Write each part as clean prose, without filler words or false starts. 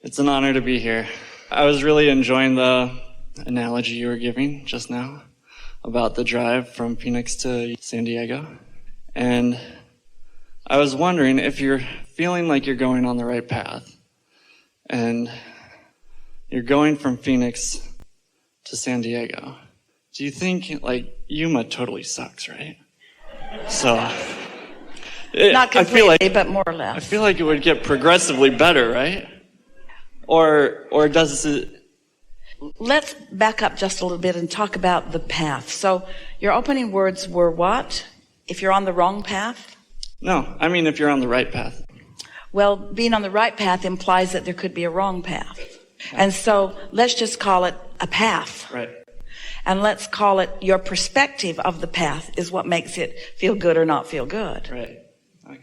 It's an honor to be here. I was really enjoying the analogy you were giving just now about the drive from Phoenix to San Diego. And I was wondering if you're feeling like you're going on the right path and you're going from Phoenix to San Diego. Do you think, Yuma totally sucks, right? So, not completely, but more or less. I feel like it would get progressively better, right? Or does it... Let's back up just a little bit and talk about the path. So, your opening words were what? If you're on the wrong path? No, I mean if you're on the right path. Well, being on the right path implies that there could be a wrong path. And so, let's just call it a path. Right. And let's call it your perspective of the path is what makes it feel good or not feel good. Right. Okay.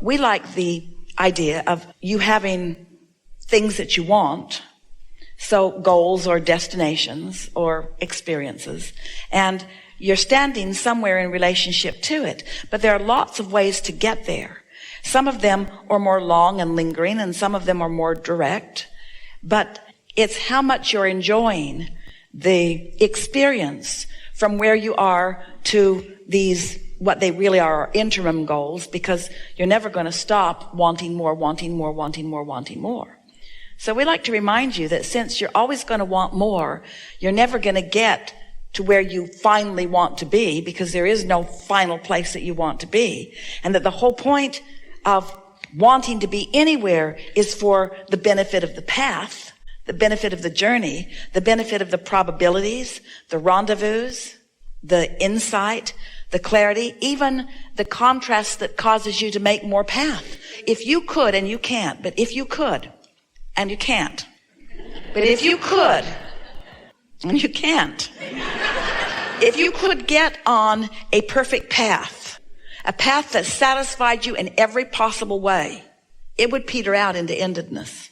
We like the idea of you having things that you want, so goals or destinations or experiences, and you're standing somewhere in relationship to it. But there are lots of ways to get there. Some of them are more long and lingering, and some of them are more direct. But it's how much you're enjoying the experience from where you are to these, what they really are interim goals, because you're never going to stop wanting more, wanting more, wanting more, wanting more. So we like to remind you that since you're always going to want more, you're never going to get to where you finally want to be, because there is no final place that you want to be. And that the whole point of wanting to be anywhere is for the benefit of the path, the benefit of the journey, the benefit of the probabilities, the rendezvous, the insight, the clarity, even the contrast that causes you to make more path. If you could, and you can't, but if you could, and you can't, but if you could, and you can't, if you could get on a perfect path, a path that satisfied you in every possible way, it would peter out into endedness.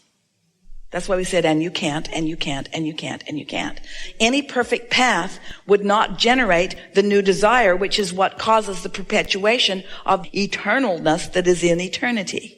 That's why we said, and you can't, and you can't, and you can't, and you can't. Any perfect path would not generate the new desire, which is what causes the perpetuation of eternalness that is in eternity.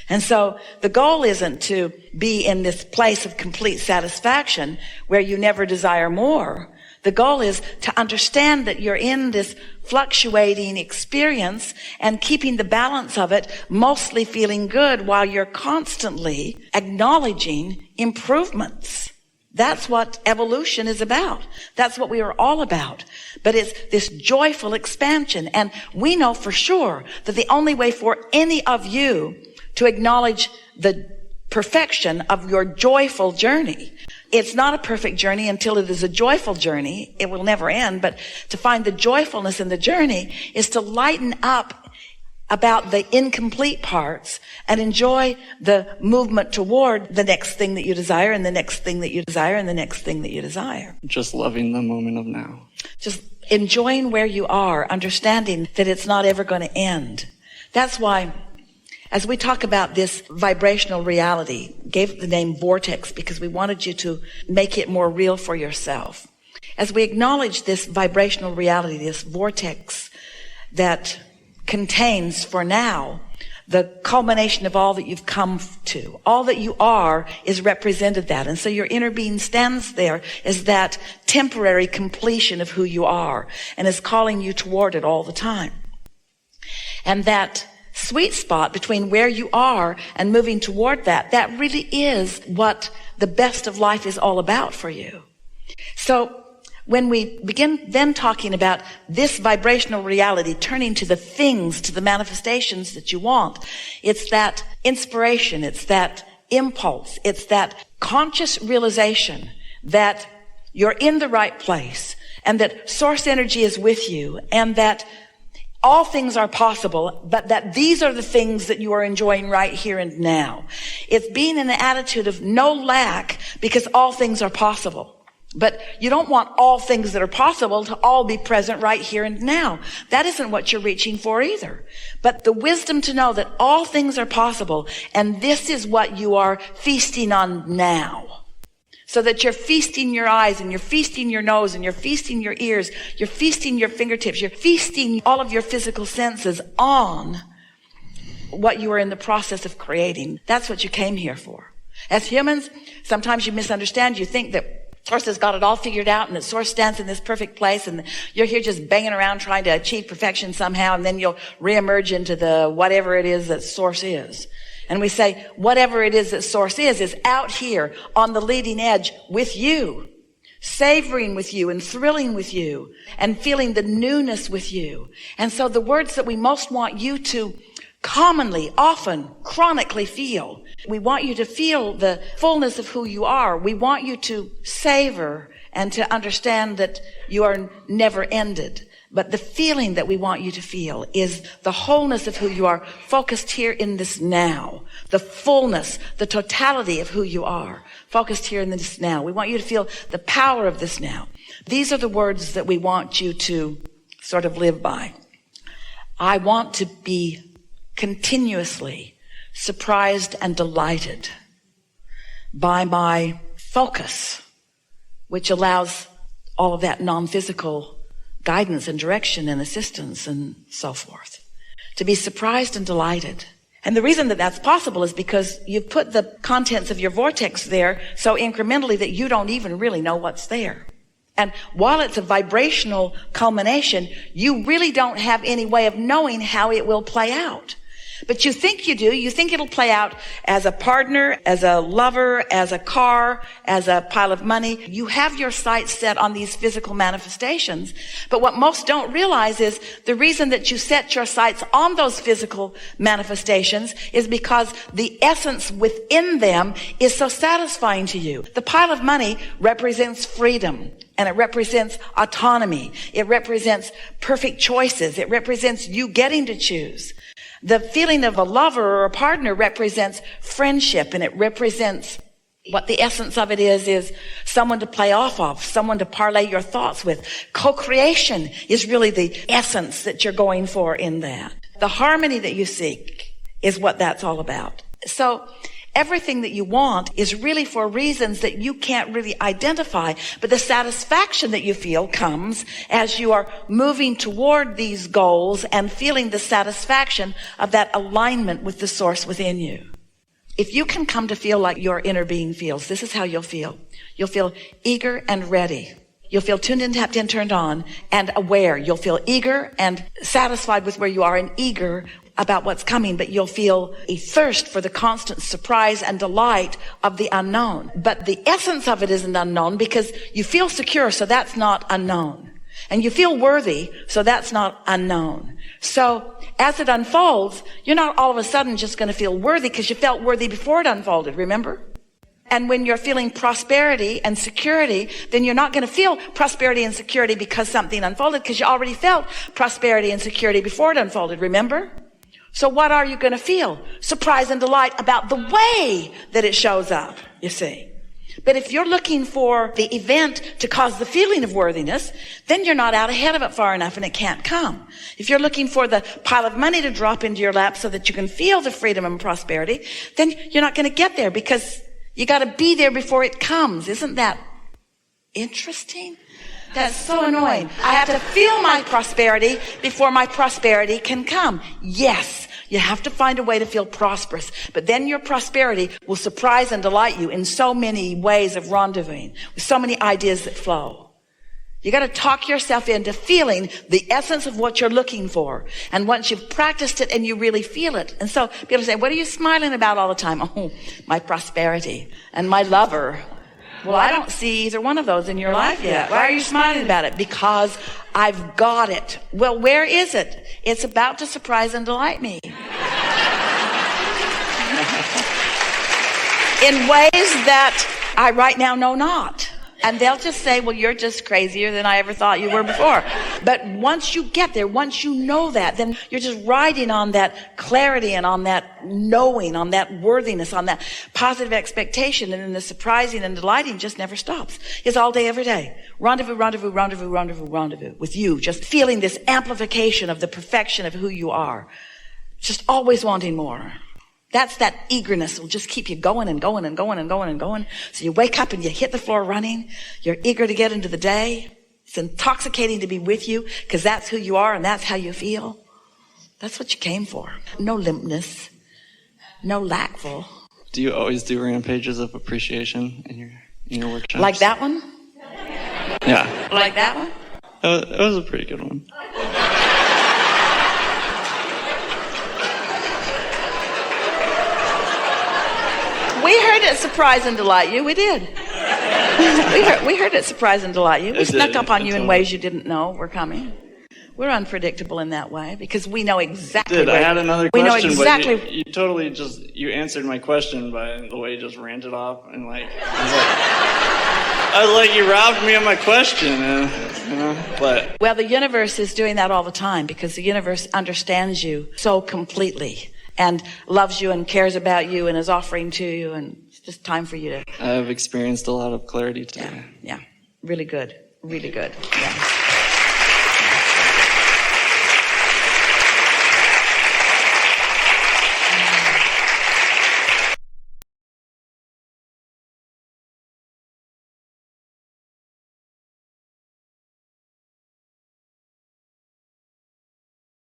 And so the goal isn't to be in this place of complete satisfaction where you never desire more. The goal is to understand that you're in this fluctuating experience and keeping the balance of it, mostly feeling good while you're constantly acknowledging improvements. That's what evolution is about. That's what we are all about. But it's this joyful expansion. And we know for sure that the only way for any of you to acknowledge the perfection of your joyful journey. It's not a perfect journey until it is a joyful journey. It will never end. But to find the joyfulness in the journey is to lighten up about the incomplete parts and enjoy the movement toward the next thing that you desire, and the next thing that you desire, and the next thing that you desire. Just loving the moment of now. Just enjoying where you are, understanding that it's not ever going to end. That's why, as we talk about this vibrational reality, gave it the name vortex because we wanted you to make it more real for yourself. As we acknowledge this vibrational reality, this vortex that contains for now the culmination of all that you've come to, all that you are is represented that. And so your inner being stands there as that temporary completion of who you are and is calling you toward it all the time. And that sweet spot between where you are and moving toward that really is what the best of life is all about for you. So when we begin then talking about this vibrational reality turning to the things, to the manifestations that you want, it's that inspiration, it's that impulse, it's that conscious realization that you're in the right place and that source energy is with you and that all things are possible, but that these are the things that you are enjoying right here and now. It's being in the attitude of no lack because all things are possible. But you don't want all things that are possible to all be present right here and now. That isn't what you're reaching for either. But the wisdom to know that all things are possible, and this is what you are feasting on now. So that you're feasting your eyes and you're feasting your nose and you're feasting your ears, you're feasting your fingertips, you're feasting all of your physical senses on what you are in the process of creating. That's what you came here for. As humans, sometimes you misunderstand. You think that Source has got it all figured out and that Source stands in this perfect place and you're here just banging around trying to achieve perfection somehow, and then you'll reemerge into the whatever it is that Source is. And we say, whatever it is that Source is out here on the leading edge with you, savoring with you and thrilling with you and feeling the newness with you. And so the words that we most want you to commonly, often, chronically feel. We want you to feel the fullness of who you are. We want you to savor and to understand that you are never ended. But the feeling that we want you to feel is the wholeness of who you are, focused here in this now. The fullness, the totality of who you are, focused here in this now. We want you to feel the power of this now. These are the words that we want you to sort of live by. I want to be continuously surprised and delighted by my focus, which allows all of that non-physical guidance and direction and assistance and so forth. To be surprised and delighted. And the reason that that's possible is because you've put the contents of your vortex there so incrementally that you don't even really know what's there. And while it's a vibrational culmination, you really don't have any way of knowing how it will play out. But you think you do. You think it'll play out as a partner, as a lover, as a car, as a pile of money. You have your sights set on these physical manifestations. But what most don't realize is the reason that you set your sights on those physical manifestations is because the essence within them is so satisfying to you. The pile of money represents freedom. And it represents autonomy. It represents perfect choices. It represents you getting to choose. The feeling of a lover or a partner represents friendship, and it represents what the essence of it is someone to play off of, someone to parlay your thoughts with. Co-creation is really the essence that you're going for in that. The harmony that you seek is what that's all about. So everything that you want is really for reasons that you can't really identify, but the satisfaction that you feel comes as you are moving toward these goals and feeling the satisfaction of that alignment with the Source within you. If you can come to feel like your inner being feels, this is how you'll feel. You'll feel eager and ready. You'll feel tuned in, tapped in, turned on, and aware. You'll feel eager and satisfied with where you are and eager about what's coming, but you'll feel a thirst for the constant surprise and delight of the unknown. But the essence of it isn't unknown because you feel secure, so that's not unknown. And you feel worthy, so that's not unknown. So as it unfolds, you're not all of a sudden just going to feel worthy because you felt worthy before it unfolded, remember? And when you're feeling prosperity and security, then you're not going to feel prosperity and security because something unfolded, because you already felt prosperity and security before it unfolded, remember? So what are you going to feel? Surprise and delight about the way that it shows up, you see. But if you're looking for the event to cause the feeling of worthiness, then you're not out ahead of it far enough and it can't come. If you're looking for the pile of money to drop into your lap so that you can feel the freedom and prosperity, then you're not going to get there because you got to be there before it comes. Isn't that interesting? That's so annoying. I have to feel my prosperity before my prosperity can come. Yes, you have to find a way to feel prosperous, but then your prosperity will surprise and delight you in so many ways of rendezvousing, with so many ideas that flow. You got to talk yourself into feeling the essence of what you're looking for. And once you've practiced it and you really feel it. And so people say, what are you smiling about all the time? Oh, my prosperity and my lover. Well, I don't see either one of those in your life yet. Why are you smiling about it? Because I've got it. Well, where is it? It's about to surprise and delight me. In ways that I right now know not. And they'll just say, well, you're just crazier than I ever thought you were before. But once you get there, once you know that, then you're just riding on that clarity and on that knowing, on that worthiness, on that positive expectation. And then the surprising and delighting just never stops. It's all day, every day. Rendezvous, rendezvous, rendezvous, rendezvous, rendezvous with you. Just feeling this amplification of the perfection of who you are. Just always wanting more. That's that eagerness will just keep you going and going and going and going and going. So you wake up and you hit the floor running. You're eager to get into the day. It's intoxicating to be with you because that's who you are and that's how you feel. That's what you came for. No limpness. No lackful. Do you always do rampages of appreciation in your workshops? Like that one? Yeah. Like that one? It was a pretty good one. We heard it surprise and delight you. We did. we heard it surprise and delight you. We snuck up on you in ways you didn't know were coming. We're unpredictable in that way because we know exactly. I had another question, we know exactly. But you totally you answered my question by the way you just ranted off and I was like, you robbed me of my question, but. Well, the universe is doing that all the time because the universe understands you so completely and loves you and cares about you and is offering to you, and it's just time for you to. I've experienced a lot of clarity today. Yeah, really good, really good. Yeah.